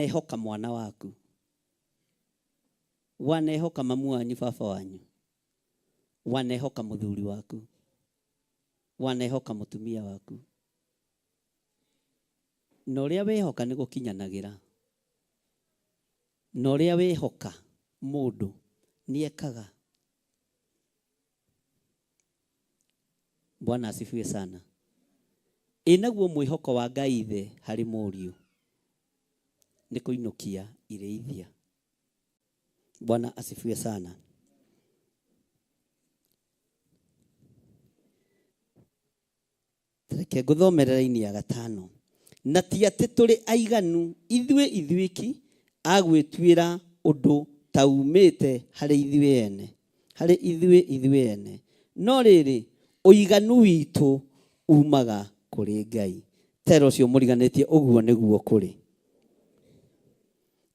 Ehoka mwana waku, wanehoka mamu wanyu baba wanyu, wanehoka muthuri waku, wanehoka mutumia waku, na uria wehoka ni gukinyanagira, na uria wehoka mundu ni ekaga. Bwana asifiwe sana. Inaguo mwihoko wa Ngai ithe hari muriu ni kuinukia ireithia. Bwana asifiwe sana. Reke nguthomerera-ini ya 5. Na ti ati turi aiganu ithuiki agwitwira undu taumite hari ithuĩ ene, no rĩrĩ uiganu witu umaga kuri Ngai. Tero ũcio mũriganĩtie ũguo nĩguo kũrĩ.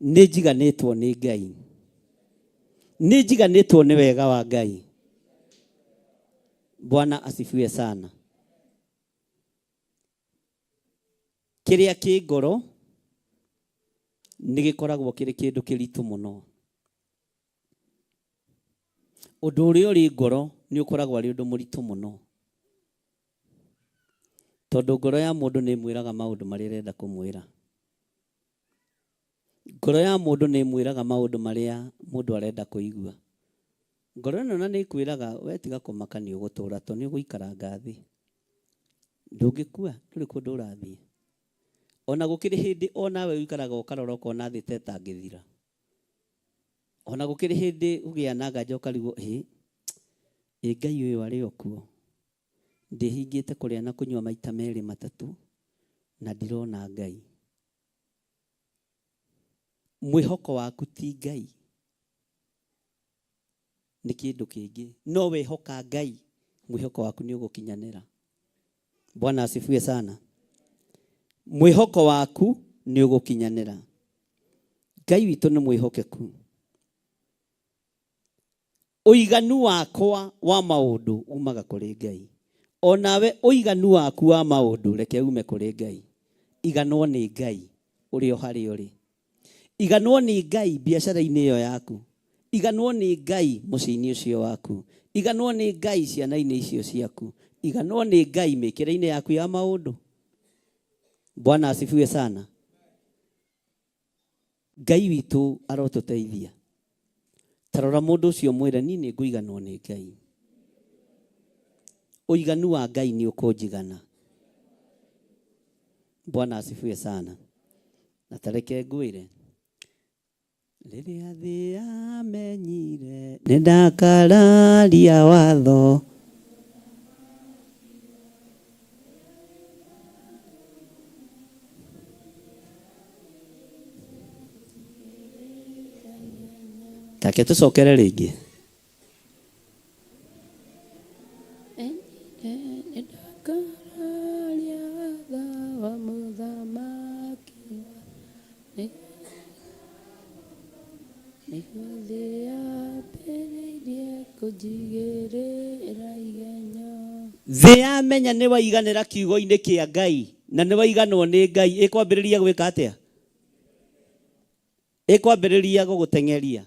Nĩ njiganĩtwo nĩ Ngai, nĩ njiganĩtwo nĩ wega wa Ngai. Bwana asifiwe sana. Kĩrĩa kĩ ngoro nĩ gĩkoragwo kĩrĩ kĩndũ kĩritũ mũno. Ũndũ ũrĩa ũrĩ ngoro nĩ ũkoragwo arĩ ũndũ mũritũ mũno, tondũ ngoro ya mũndũ nĩ mwĩraga maũndũ marĩa ĩrenda kũmwĩra. Ngoro ya mũndũ nĩ mwĩraga maũndũ marĩa mũndũ arenda kũigua. Ngoro ĩno na nĩ kwĩraga we tiga kũmaka nĩ ũgũtũũra, to nĩ ũgũikaranga thĩ, ndũngĩkua, ndũrĩ kũndũ ũrathiĩ. Ona gũkĩrĩ hĩndĩ ona we ũikaraga ũkarora ũkona thĩ ta ĩtangĩthira. Ona gũkĩrĩ hĩndĩ ũgĩa na nganja ũkarigwo Ngai ũyũ arĩ o kuo, ndĩhingĩte kũrĩa na kũnyua maita merĩ matatũ na ndirona Ngai. Mwĩhoko waku ti Ngai, nĩ kĩndũ kĩngĩ. No wehoka Ngai, mwĩhoko waku nĩ ũgũkinyanĩra. Bwana asifiwe sana. Mwĩhoko waku nĩ ũgũkinyanĩra. Ngai witũ nĩ mwĩhokeku. Uiganu wakwa wa maundu umaga kuri Ngai. Onawe uiganu waku wa maundu reke ume kuri Ngai. Iganwo ni Ngai uri o hari uri. Iganwo ni Ngai biacara-ini iyo yaku. Iganwo ni Ngai muciĩ-ini ucio waku. Iganwo ni Ngai ciana-ini icio ciaku. Iganwo ni Ngai mĩkĩre-ini yaku ya maundu. Bwana asifiwe sana. Ngai witu arotuteithia. Tarora mundu ucio mwĩre ni nĩ ngũiganwo nĩ Ngai. Uiganu wa Ngai ni ũkũnjigana. Bwana asifiwe sana. Na tareke ngwĩre rĩrĩa thĩ yamenyire nĩ ndakararia watho, take tucokere rĩngĩ. Thĩ yamenya nĩ waiganĩra kiugo-inĩ kĩa Ngai na nĩ waiganwo nĩ Ngai, ĩkwambĩrĩria gwĩka atĩa? Ĩkwambĩrĩria gũgũteng'eria.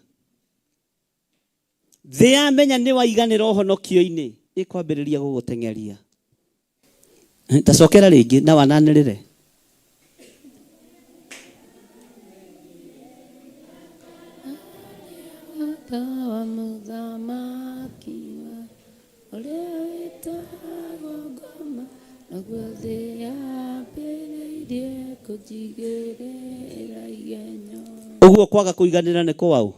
Thĩ yamenya nĩ waiganĩra ũhonokio-inĩ, ĩkwambĩrĩria gũgũteng'eria. Tacokera rĩngĩ na wananĩrĩre. Tawa mũthamaki ũrĩa wĩtagwo ngoma, naguo thĩ yambĩrĩirie kũnjigĩrĩra igenyo. Ũguo kwaga kũiganĩra nĩ kũu?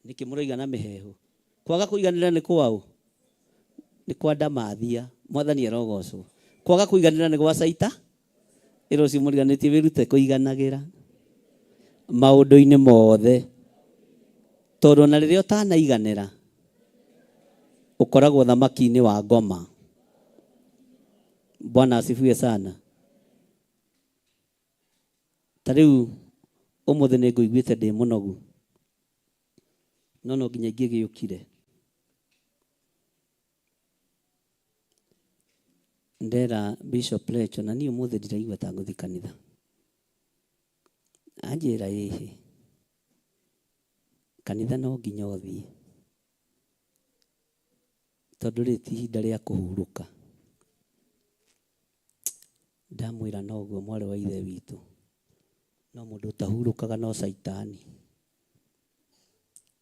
Nĩkĩ mũroiga na mĩhehu? Kwaga kũiganĩra nĩ kũu? Nĩ kwa ndamathia. Mwathani arogocwo. Kwaga kũiganĩra nĩ gwa caita? Ĩro ũcio mũriganĩtie wĩrute kũiganagĩra maũndũ-inĩ mothe, tondũ na rĩrĩa ũtanaiganĩra ũkoragwo thamaki-inĩ wa ngoma. Bwana asifiwe sana. Ta rĩu ũmũthĩ nĩ ngũiguĩte ndĩ mũnogu, no nginya ingĩgĩũkire. Ndera Bishop Lecho na niĩ ũmũthĩ ndiraigua ta ngũthiĩ kanitha. anjĩra ĩhĩ kanitha no nginya ũthiĩ tondũ rĩrĩ ti ihinda rĩa kũhurũka. Ndamwĩra noguo mwarĩ wa ithe witũ, no mũndũ ũtahurũkaga no caitani.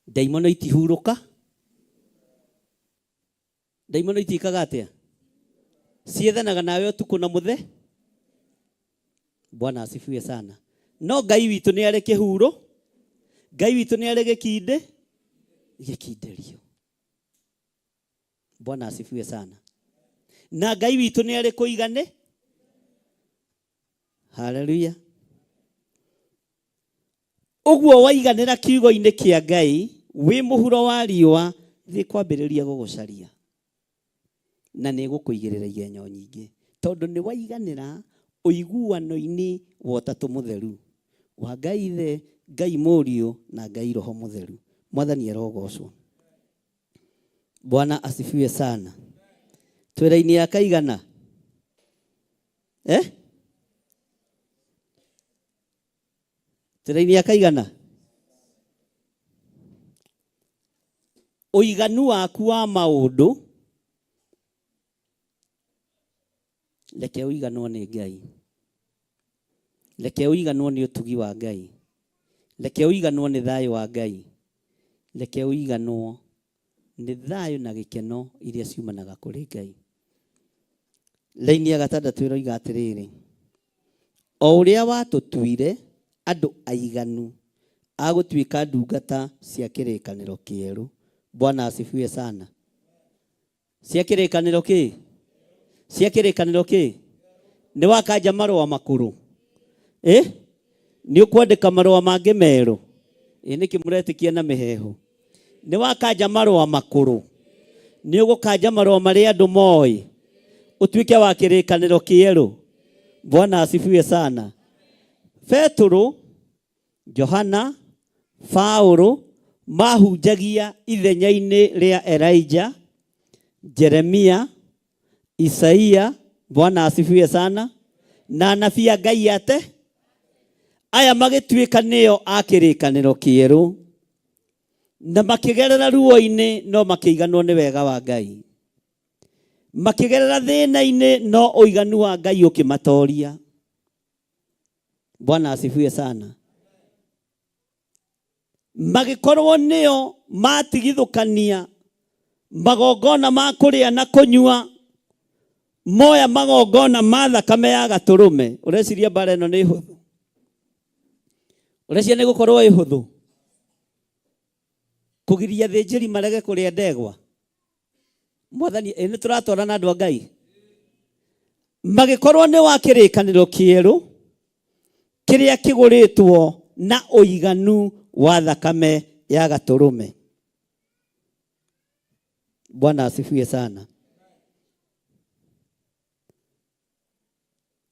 Ndaimono itihurũka, ndaimono itikaga atĩa, ciethanaga nawe ũtukũ na mũthenya. Bwana asifiwe sana. No Ngai witũ nĩ arĩ kĩhuro, Ngai witũ nĩ arĩ gĩkindĩrio. Bwana asifiwe sana. Na Ngai witũ nĩ arĩ kũigane. Haleluya. Ũguo waiganĩra kiugo-inĩ kĩa Ngai wĩ mũhuro wa riũa thĩ kwambĩrĩria gũgũcaria na nĩ gũkũigĩrĩra igenyo nyingĩ tondũ nĩ waiganĩra ũiguano-inĩ wa ũtatũ mũtheru wa Ngai Ithe, Ngai Mũriũ na Ngai Roho Mũtheru. Mwathani arogocwo. Bwana asifiwe sana. Twĩra-inĩ ya kaigana twĩra-inĩ ya kaigana ũiganu waku wa maũndũ reke ũiganwo nĩ Ngai, reke ũiganwo nĩ ũtugi wa Ngai, reke ũiganwo nĩ thayũ wa Ngai, reke ũiganwo nĩ thayũ na gĩkeno iria ciumanaga kũrĩ Ngai. Raini ya 6 ĩroiga atĩrĩrĩ, o ũrĩa watũtuire andũ aiganu agũtuĩka ndungata cia kĩrĩkanĩro kĩerũ. Bwana asifiwe sana. Cia kĩrĩkanĩro kĩ? Cia kĩrĩkanĩro kĩ? Nĩ wakanja marũa makũrũ. Nĩ ũkwandĩka marũa mangĩ merũ. Nĩkĩ mũretĩkia na mĩheho? Nĩ wakanja marũa makũrũ. Nĩ ũgũkanja marũa marĩa andũ moĩ. Ũtuĩke wa kĩrĩkanĩro kĩerũ. Bwana asifiwe sana. Petro, Johana, Paulo mahunjagia ithenya-inĩ rĩa Elijah, Jeremia, Isaia. Bwana asifiwe sana. Na anabii a Ngai ate aya magĩtuĩka nĩo a kĩrĩkanĩro kĩerũ na makĩgerera ruo-inĩ no makĩiganwo nĩ wega wa Ngai, makĩgerera thĩna-inĩ no ũiganu wa Ngai ũkĩmatoria. Bwana asifiwe sana. Magĩkorwo nĩo matigithũkania magongona ma kũrĩa na kũnyua, moya magongona ma thakame ya gatũrũme. Ũreciria bara ĩno nĩ hũthũ? Ũreciria nĩ gũkorwo ĩhũthũ kũgiria thĩnjĩri marege kũrĩa ndegwa? Mwathani, nĩ tũratwarana andũ a Ngai. Magĩkorwo nĩ wa kĩrĩkanĩro kĩerũ kĩrĩa kĩgũrĩtwo na ũiganu wa thakame ya gatũrũme. Bwana asifiwe sana.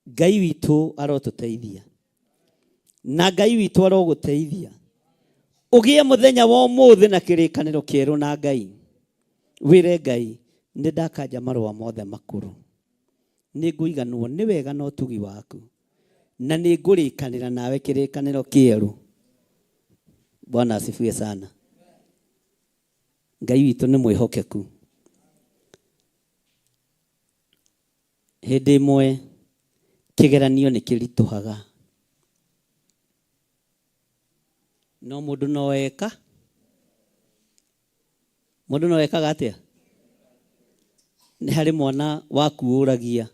Ngai witũ arotũteithia na Ngai witũ arogũteithia ũgĩe mũthenya wa ũmũthĩ na kĩrĩkanĩro kĩerũ na Ngai. Wĩre Ngai, nĩ ndakanja marũa mothe makũrũ, nĩ ngũiganwo nĩ wega na ũtugi waku na nĩ ngũrĩkanĩra nawe kĩrĩkanĩro kĩerũ. Bwana asifiwe sana. Ngai witũ nĩ mwĩhokeku. Hĩndĩ ĩmwe kĩgeranio nĩ kĩritũhaga, no mũndũ no eka, mũndũ no ekaga atĩa? Nĩ harĩ mwana waku ũragia,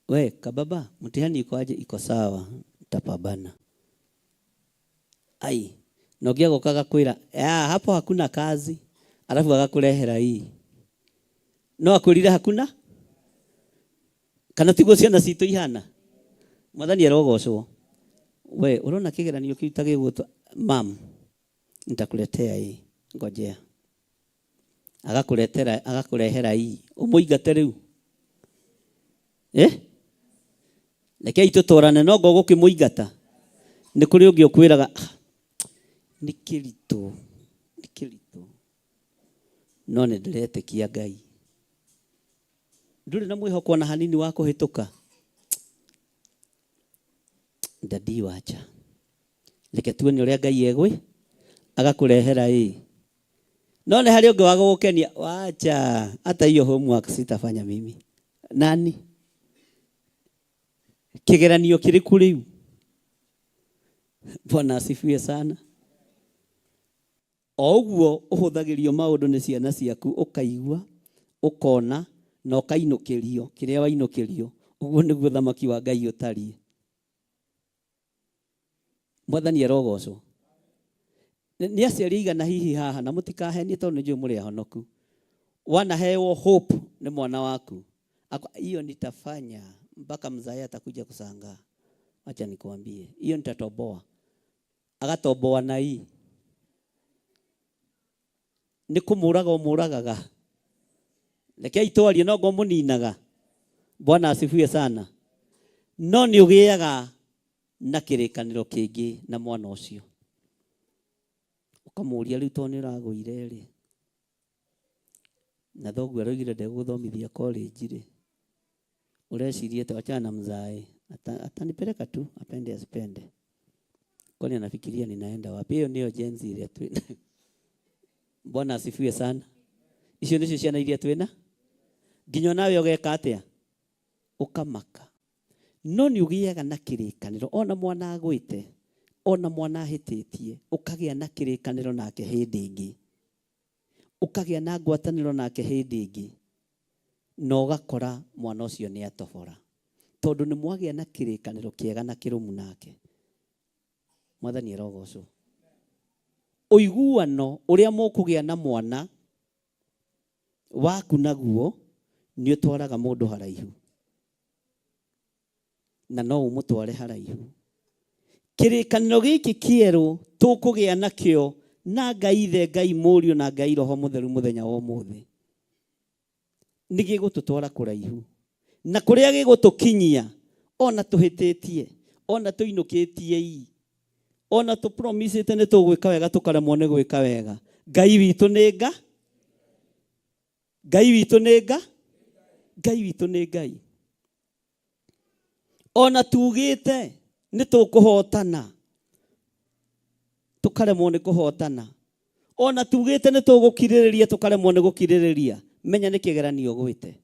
we kababa, mtihani iko sawa, tapambana. Ai, na ũngĩ agoka agakwĩra hapo hakuna kazi, alafu agakũrehera hii. No akwĩrire hakuna? Kana tiguo ciana citũ ihana? Mwathani arogocwo. We unaona kĩgeranio kĩu ta gĩgũtwa, mam, nitakuletea hii, ngojea. Agakũrehera hii, ũmũingate rĩu. Rekei tũtwarane, no ngo gũkĩmũingata. Nĩ kũrĩ ũngĩ ũkwĩraga nĩ kĩritũ, no nĩ ndĩretĩkia Ngai. Ndũrĩ na mwĩhoko na hanini wa kũhĩtũka. Ndadi wacha. reke tuone uria Ngai egwi agakurehera no nĩ harĩ ũngĩ wa gũgũkenia wacha hata hiyo homework sitafanya mimi nani kigeranio kiriku riu. Bwana asifiwe sana. O ũguo ũhũthagĩrio maũndũ nĩ ciana ciaku ũkaigua ũkona na ũkainũkĩrio kĩrĩa wainũkĩrio, ũguo nĩguo thamaki wa Ngai ũtariĩ. Mwathani arogocwo. Nĩ aciari aigana hihi haha na mũtikahenie tondũ nĩnjũĩ mũrĩ ahonoku, wanaheo hope nĩ mwana waku, hiyo nitafanya mpaka mzae atakuja kushangaa. Acha nikwambie, hiyo nitatoboa. Agatoboa na hii nĩ kũmũraga ũmũragaga, reke itwarie no ngo mũninaga. Bwana asifiwe sana. No nĩ ũgĩaga na kĩrĩkanĩro kĩngĩ na mwana ũcio, ũkamũria rĩu tondũ nĩ ũragũire rĩ, na thoguo araugire ndegũthomithia college rĩ, ureciria tuachana na mzae atanipeleka tu apende asipende, kwani anafikiria ninaenda wapi? Hiyo ndio jenzi ile tu. Bwana asifiwe sana. Icio nĩcio ciana iria twina nginya nawe ũgeka atĩa ũkamaka. No nĩ ũgĩaga na kĩrĩkanĩro, ona mwana agwĩte, ona mwana ahĩtĩtie, ũkagĩa na kĩrĩkanĩro nake hĩndĩ ĩngĩ, ũkagĩa na ngwatanĩro nake hĩndĩ ĩngĩ, na ũgakora mwana ũcio nĩ atobora tondũ nĩ mwagĩa na kĩrĩkanĩro kĩega na kĩrũmu nake. Mwathani arogocwo. Ũiguano ũrĩa mũkũgĩa na mwana waku naguo nĩ ũtwaraga mũndũ haraihu, na no ũmũtware haraihu. Kĩrĩkanĩro gĩkĩ kĩerũ tũkũgĩa nakĩo na Ngai Ithe, Ngai Mũriũ na Ngai Roho Mũtheru mũthenya wa ũmũthĩ nĩ gĩgũtũtwara kũraihu, na kũrĩa gĩgũtũkinyia ona tũhĩtĩtie, ona tũinũkĩtie, ona tũpromisĩte nĩ tũgwĩka wega tũkaremwo nĩ gwĩka wega. Ngai witũ nĩ Ngai, Ngai witũ nĩ Ngai, Ngai witũ nĩ Ngai. Ona tugĩte nĩ tũkũhotana tũkaremwo nĩ kũhotana, ona tugĩte nĩ tũgũkirĩrĩria tũkaremwo nĩ gũkirĩrĩria, menya nĩ kĩgeranio gwĩte.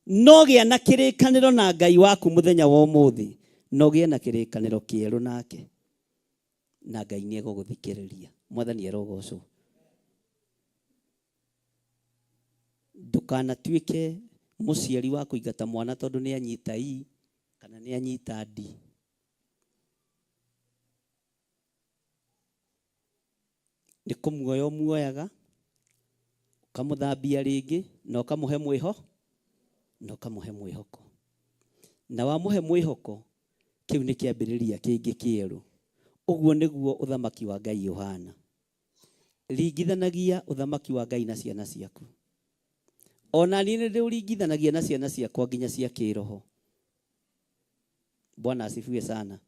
No gĩa na kĩrĩkanĩro na Ngai waku mũthenya wa ũmũthĩ, no gĩa na kĩrĩkanĩro kĩerũ nake, na Ngai nĩ egũgũthikĩrĩria. Mwathani arogocwo. Ndũkanatuĩke mũciari wa kũingata mwana tondũ nĩ anyita kana nĩ anyita D. Nĩ kũmuoya ũmuoyaga, ũkamũthambia rĩngĩ na ũkamũhe mwĩhoko, na wamũhe mwĩhoko, kĩu nĩ kĩambĩrĩria kĩngĩ kĩerũ. Ũguo nĩguo ũthamaki wa Ngai ũhana. Ringithanagia ũthamaki wa Ngai na ciana ciaku. Ona niĩ nĩ ndĩũringithanagia na ciana ciakwa nginya cia kĩroho. Bwana asifiwe sana.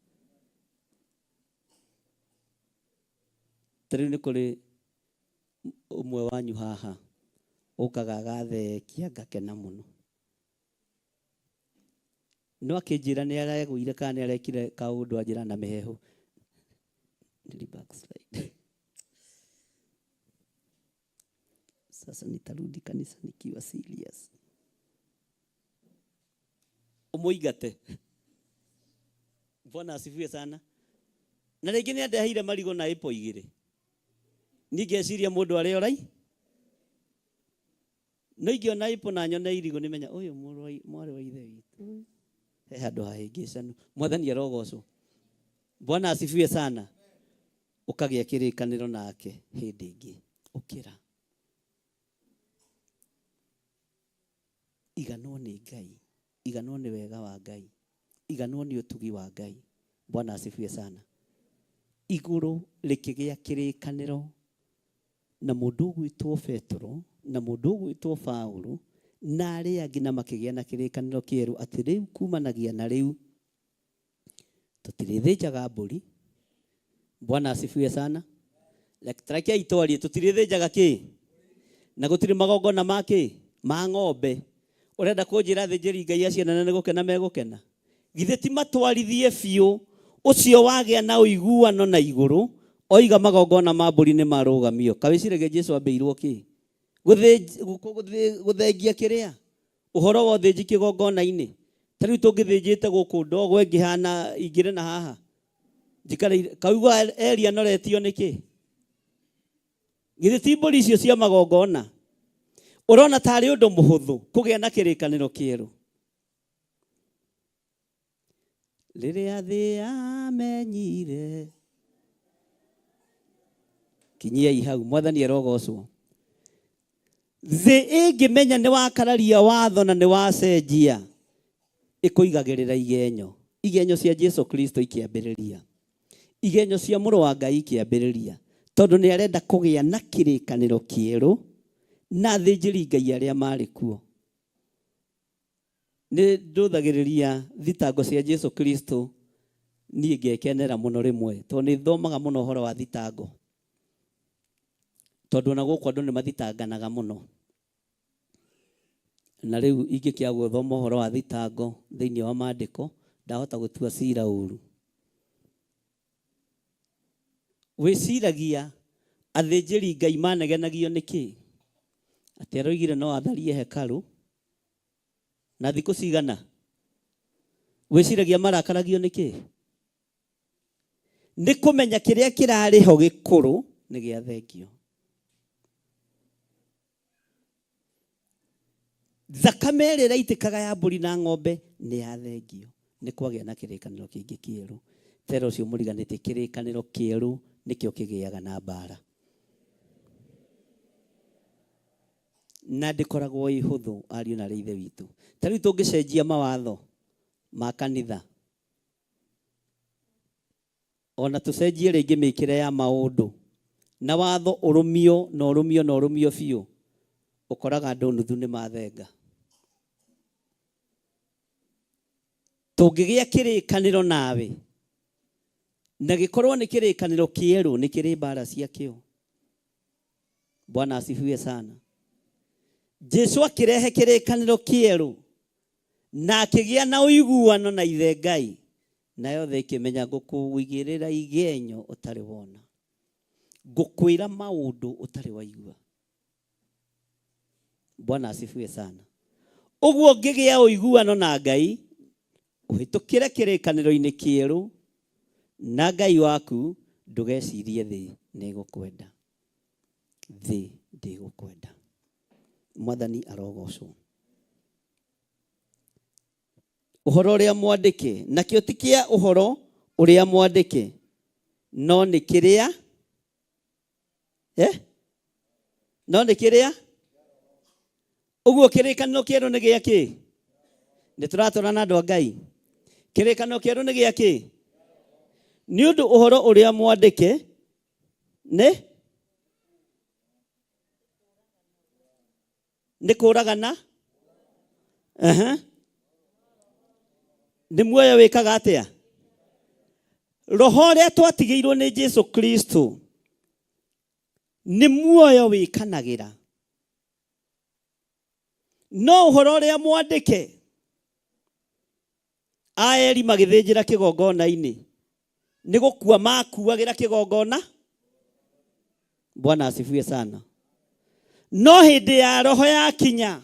Tarĩu nĩ kũrĩ ũmwe wanyu haha ũkaga agathekia ngakena mũno, no akĩnjĩra nĩ aregũire kana nĩ arekire kaũndũ anjĩra na mĩhehu. Sasa nitarudi kanisa nikiwa serious. Umuigate. Bwana asifiwe sana. Na rĩngĩ nĩ andehire marigo na ipo igĩrĩ, ningeciria mũndũ arĩ orai, no ingĩona ipo na nyone irigo nĩ menya ũyũ mwarĩ wa ithe witũ he handũ hahĩngĩcanu. Mwathani arogocwo. Bwana asifiwe sana. Ũkagĩa kĩrĩkanĩro nake hĩndĩ ĩngĩ ũkĩra. Iganwo nĩ Ngai, iganwo nĩ wega wa Ngai, iganwo nĩ ũtugi wa Ngai. Bwana asifiwe sana. Igũrũ rĩkĩgĩa kĩrĩkanĩro na mũndũ ũgwĩtwo Petro na mũndũ ũgwĩtwo Paulo na arĩa angĩ, na makĩgĩa na kĩrĩkanĩro kĩerũ atĩ rĩu kumanagia na rĩu tũtirĩthĩnjaga mbũri. Bwana asifiwe sana. Reke itwarie, tũtirĩthĩnjaga kĩ na gũtirĩ magongona ma ng'ombe. Ũrenda kũnjĩra athĩnjĩri Ngai acio nĩ gũkena megũkena? Githĩ ti matwarithie biũ ucio wagĩa na ũiguano na igũrũ oiga magongona ma mbũri nĩ marũgamio. Kawĩciragia Jesũ ambĩirwo kĩ? Gũthengia kĩrĩa? Ũhoro wa ũthĩnji kĩgongona-inĩ. Ta rĩu tũngĩthĩnjĩte gũkũ ndogo ĩngĩhana ingĩrĩ na haha. Kaugua Eli anoretio nĩkĩ? Githĩ ti mbũri icio cia magongona? Ũrona tarĩ ũndũ mũhũthũ kũgĩa na kĩrĩkanĩro kĩerũ. Rĩrĩa thĩ yamenyire. Kinyiai hau, Mwathani arogocwo. Thĩ ĩngĩmenya nĩ wakararia watho na nĩ wacenjia, ĩkũigagĩrĩra igenyo. Igenyo cia Jesũ Kristo ikĩambĩrĩria. Igenyo cia Mũrũ wa Ngai ikĩambĩrĩria. Tondũ nĩ arenda kũgĩa na kĩrĩkanĩro kĩerũ na athĩnjĩri Ngai arĩa marĩ kuo. Nĩ ndũthagĩrĩria thitango cia Jesũ Kristo niĩ ngekenera mũno rĩmwe. Tondũ nĩ thomaga mũno ũhoro wa thitango. Tondũ na gũkũ andũ nĩ mathitanganaga mũno. Na rĩu ingĩkĩa gũthoma ũhoro wa thitango thĩinĩ wa maandĩko, ndahota gũtua cira ũru. Wĩciragia athĩnjĩri Ngai manegenagio nĩkĩ? Atĩ aroigire no atharie hekalu na thikũ cigana? Wĩciragia marakaragio nĩkĩ? Nĩ kũmenya kĩrĩa kĩrarĩ ho gĩkũrũ nĩ gĩathengio. Thakame ĩrĩa ĩraitĩkaga ya mbũri na ng'ombe nĩ yathengio. Nĩ kwagĩa na kĩrĩkanĩro kĩngĩ kĩerũ. Tera ũcio mũriganĩte kĩrĩkanĩro kĩerũ nĩkĩo kĩgĩaga na mbara. Na ndĩkoragwo ihũthũ ariũ na ithe witũ. Ta rĩu tũngĩcenjia mawatho ma kanitha, ona tũcenjie rĩngĩ mĩkĩre ya maũndũ, na watho ũrũmio na ũrũmio na ũrũmio biũ, ũkoraga andũ nuthu nĩ mathenga. Tũngĩgĩa kĩrĩkanĩro nawe na gĩkorwo nĩ kĩrĩkanĩro kĩerũ, nĩ kĩrĩ mbara ciakĩo. Bwana asifiwe sana. Jesũ akĩrehe kĩrĩkanĩro kĩerũ na akĩgĩa na ũiguano na ithe Ngai, nayo thĩ ĩkĩmenya ngũkũigĩrĩra igenyo ũtarĩ wona, ngũkwĩra maũndũ ũtarĩ waigua. Bwana asifiwe sana. Ũguo ngĩgĩa ũiguano na Ngai, ũhĩtũkĩre kĩrĩkanĩro-inĩ kĩerũ na Ngai waku, ndũgecirie thĩ nĩ gũkwenda. Thĩ ndĩgũkwenda. Mwathani arogocwo. Ũhoro ũrĩa mwandĩke, nakĩo ti kĩa ũhoro ũrĩa mwandĩke, no nĩ kĩrĩa no nĩ kĩrĩa. Ũguo kĩrĩkanĩro kĩerũ nĩ gĩa kĩ? Nĩ tũratũra na andũ a Ngai. Kĩrĩkanĩro kĩerũ nĩ gĩa kĩ? Nĩ ũndũ ũhoro ũrĩa mwandĩke nĩ kũragana. Nĩ muoyo wĩkaga atĩa? Roho ũrĩa twatigĩirwo nĩ Jesũ Kristo nĩ muoyo wĩkanagĩra. No ũhoro ũrĩa mwandĩke, Aeli magĩthĩnjĩra kĩgongona-inĩ, nĩ gũkua makuagĩra kĩgongona. Bwana asifiwe sana. No hĩndĩ ya roho yakinya,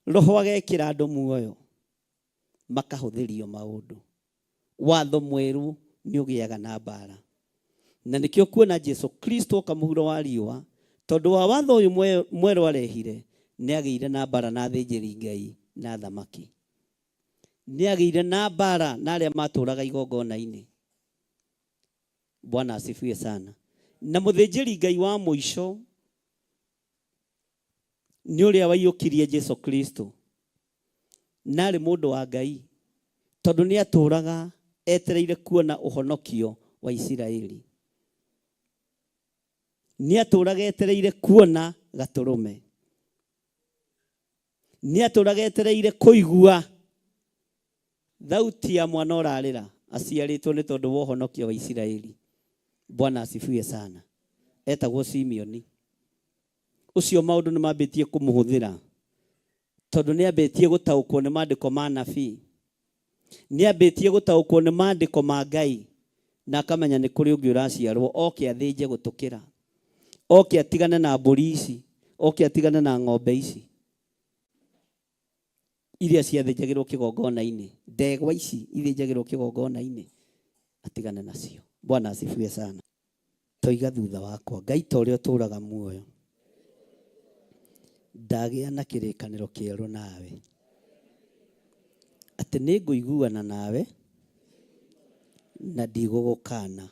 roho agekĩra andũ muoyo, makahũthĩrio maũndũ. Watho mwerũ nĩ ũgĩaga na mbara. Na nĩkĩo kuona Jesũ Kristo kamũhuro wa riũa, tondũ wa watho ũyũ mwerũ arehire, nĩ agĩire na mbara na athĩnjĩri Ngai na thamaki. Nĩ agĩire na mbara na arĩa matũraga igongona-inĩ. Bwana asifiwe sana. Na mũthĩnjĩri Ngai wa mũico nĩ ũrĩa waiyũkirie Jesũ Kristo, na arĩ mũndũ wa Ngai, tondũ nĩ atũraga etereire kuona ũhonokio wa Isiraeli. Nĩ atũraga etereire kuona gatũrũme. Nĩ atũraga etereire kũigua thauti ya mwana ũrarĩra aciarĩtwo nĩ tondũ wa ũhonokio wa Isiraeli. Bwana asifiwe sana. Etagwo Simeoni. Ũcio maũndũ nĩ mambĩtie kũmũhũthĩra, tondũ nĩ ambĩtie gũtaũkwo nĩ maandĩko ma nabii. Nĩ ambĩtie gũtaũkwo nĩ maandĩko ma Ngai na akamenya nĩ kũrĩ ũngĩ ũraciarwo, oke athĩnje gũtũkĩra, oke atigane na mbũri ici, oke atigane na ng'ombe ici iria ciathĩnjagĩrwo kĩgongona-inĩ, ndegwa ici ithĩnjagĩrwo kĩgongona-inĩ, atigane nacio. Bwana asifiwe sana. Toiga thutha wakwa, Ngai ta ũrĩa ũtũũraga muoyo, ndagĩa na kĩrĩkanĩro kĩerũ nawe, atĩ nĩ ngũiguana nawe na ndigũgũkana.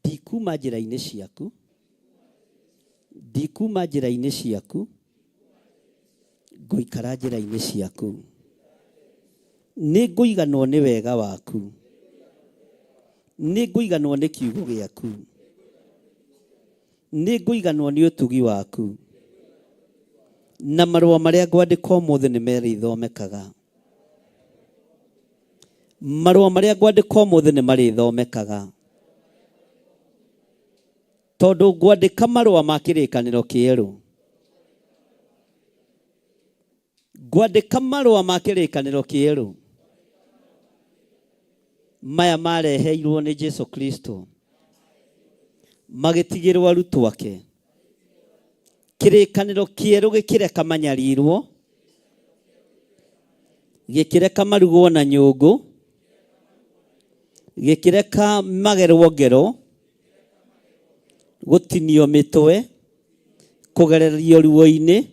Ndikuma njĩra-inĩ ciaku, ndikuma njĩra-inĩ ciaku, ngũikara njĩra-inĩ ciaku. Nĩ ngũiganwo nĩ wega waku, nĩ ngũiganwo nĩ kiugo gĩaku, nĩ ngũiganwo nĩ ũtugi waku. Na marũa marĩa ngwandĩka ũmũthĩ nĩ marĩthomekaga, marũa marĩa ngwandĩka ũmũthĩ nĩ marĩthomekaga, tondũ ngwandĩka marũa ma kĩrĩkanĩro kĩerũ, ngwandĩka marũa ma kĩrĩkanĩro kĩerũ. Maya mareheirwo nĩ Jesu Kristo, magĩtigĩrwo arutwo ake. Kĩrĩkanĩro kĩerũ gĩkĩreka manyarirwo, gĩkĩreka marugwo na nyũngũ, gĩkĩreka magerwo ngero, gũtinio mĩtwe, kũgererio ruo-inĩ,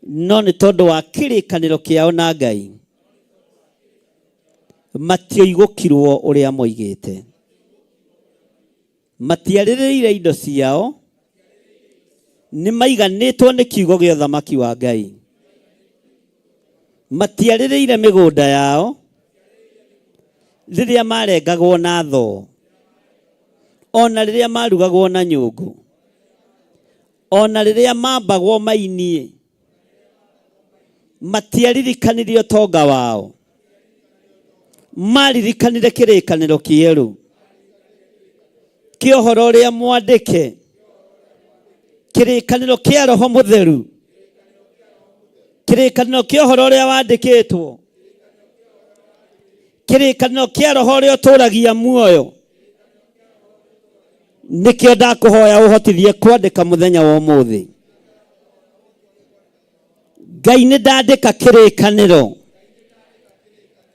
no nĩ tondũ wa kĩrĩkanĩro kĩao na Ngai matioigũkirwo ũrĩa moigĩte. Matiarĩrĩire indo ciao, nĩ maiganĩtwo nĩ kiugo gĩa ũthamaki wa Ngai. Matiarĩrĩire mĩgũnda yao rĩrĩa marengagwo na thoo, ona rĩrĩa marugagwo na nyũngũ, ona rĩrĩa mambagwo mainie. Matiaririkanire ũtonga wao, maririkanire kĩrĩkanĩro kĩerũ kĩa ũhoro ũrĩa mwandĩke, kĩrĩkanĩro kĩa Roho Mũtheru, kĩrĩkanĩro kĩa ũhoro ũrĩa wandĩkĩtwo, kĩrĩkanĩro kĩa Roho ũrĩa ũtũũragia muoyo. Nĩkĩo ndakũhoya ũhotithie kwandĩka mũthenya wa ũmũthĩ. Ngai nĩ ndandĩka kĩrĩkanĩro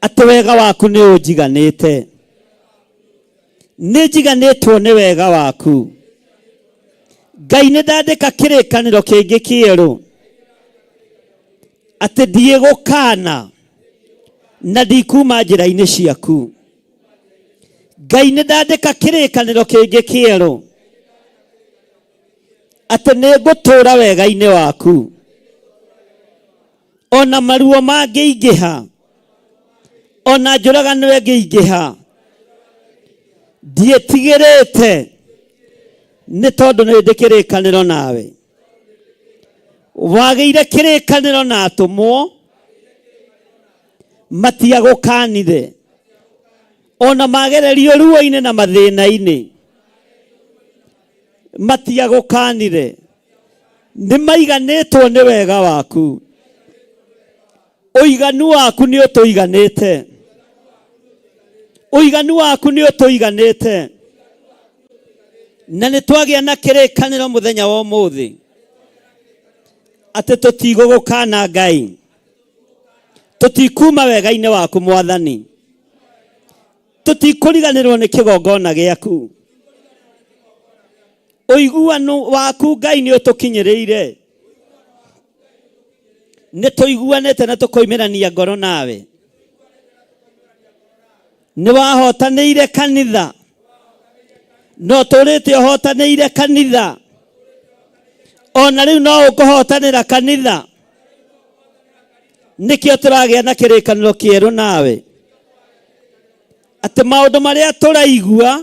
atĩ wega waku nĩ ũnjiganĩte. Nĩ njiganĩtwo nĩ wega waku. Ngai nĩ ndandĩka kĩrĩkanĩro kĩngĩ kĩerũ atĩ ndigũkana na ndikuma njĩra-inĩ ciaku. Ngai nĩ ndandĩka kĩrĩkanĩro kĩngĩ kĩerũ atĩ nĩ ngũtũũra wega-inĩ waku. Ona maruo mangĩingĩha, ona njũragano ĩngĩingĩha, ndiĩtigĩrĩte nĩ tondũ nĩ ndĩ kĩrĩkanĩro nawe. Wagĩire kĩrĩkanĩro na atũmwo, matiagũkanire. Ona magererio ruo-inĩ na mathĩna-inĩ, matiagũkanire. Nĩ maiganĩtwo nĩ wega waku. Ũiganu waku nĩ ũtũiganĩte. Ũiganu waku nĩ ũtũiganĩte. Na nĩ twagĩa na kĩrĩkanĩro mũthenya wa ũmũthĩ atĩ tũtigũgũkana Ngai. Tũtikuma wega-inĩ waku Mwathani. Tũtikũriganĩrwo nĩ kĩgongona gĩaku. Ũiguano waku Ngai nĩ ũtũkinyĩrĩire. Nĩ tũiguanĩte na tũkoimerania ngoro nawe. Nĩ wahotanĩire kanitha, no tũrĩte ũhotanĩire kanitha. Ona rĩu no ũkũhotanĩra kanitha. Nĩkĩo tũragĩa na kĩrĩkanĩro kĩerũ nawe atĩ maũndũ marĩa tũraigua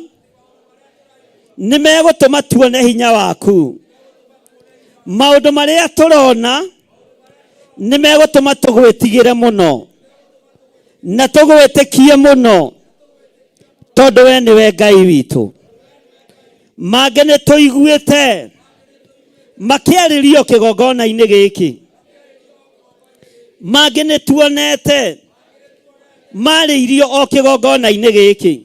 nĩ megũtũma tuone hinya waku. Maũndũ marĩa tũrona nĩ megũtũma tũgwĩtigĩre mũno na tũgwĩtĩkie mũno, tondũ we nĩwe Ngai witũ. Mangĩ nĩ tũiguĩte makĩarĩrio kĩgongona-inĩ gĩkĩ. Mangĩ nĩ tuonete marĩ irio o kĩgongona-inĩ gĩkĩ.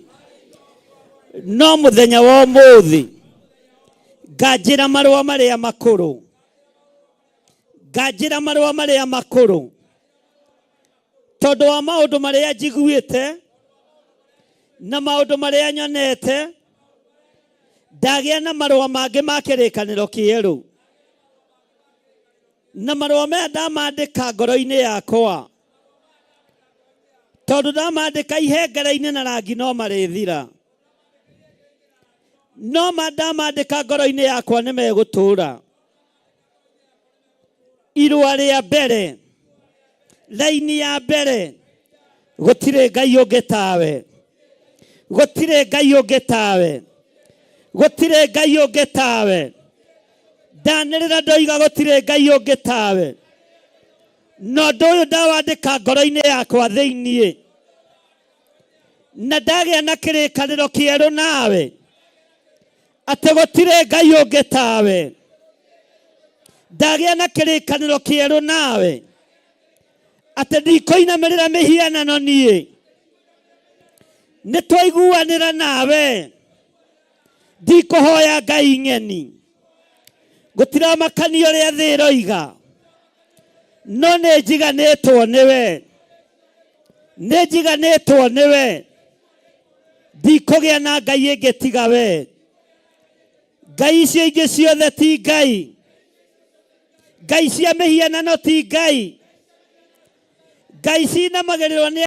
No mũthenya wa ũmũthĩ nganjĩra marũa marĩa makũrũ, nganjĩra marũa marĩa makũrũ, tondũ wa maũndũ marĩa njiguĩte na maũndũ marĩa nyonete, ndagĩa na marũa mangĩ ma kĩrĩkanĩro kĩerũ. Na marũa maya ndamandĩka ngoro-inĩ yakwa, tondũ ndamandĩka ihengere-inĩ na rangi no marĩthira, no ndamandĩka ngoro-inĩ yakwa nĩ megũtũũra. Irũa rĩa mbere, raini ya mbere, gũtirĩ Ngai ũngĩ tawe, gũtirĩ Ngai ũngĩ tawe, gũtirĩ Ngai ũngĩ tawe. Ndanĩrĩra ndoiga gũtirĩ Ngai ũngĩ tawe. No ũndũ ũyũ ndawandĩka ngoro-inĩ yakwa thĩiniĩ, na ndagĩa na kĩrĩkanĩro kĩerũ nawe, atĩ gũtirĩ Ngai ũngĩ tawe. Ndagĩa na kĩrĩkanĩro kĩerũ nawe, atĩ ndikũinamĩrĩra mĩhianano niĩ. Nĩ twaiguanĩra nawe, ndikũhoya ngai ng'eni. Gũtiramakania ũrĩa thĩ ĩroiga, no nĩ njiganĩtwo nĩwe, nĩ njiganĩtwo nĩwe. Ndikũgĩa na ngai ĩngĩ tiga we. Ngai icio ingĩ ciothe ti Ngai, ngai cia mĩhianano ti Ngai, ngai cinamagĩrĩrwo nĩ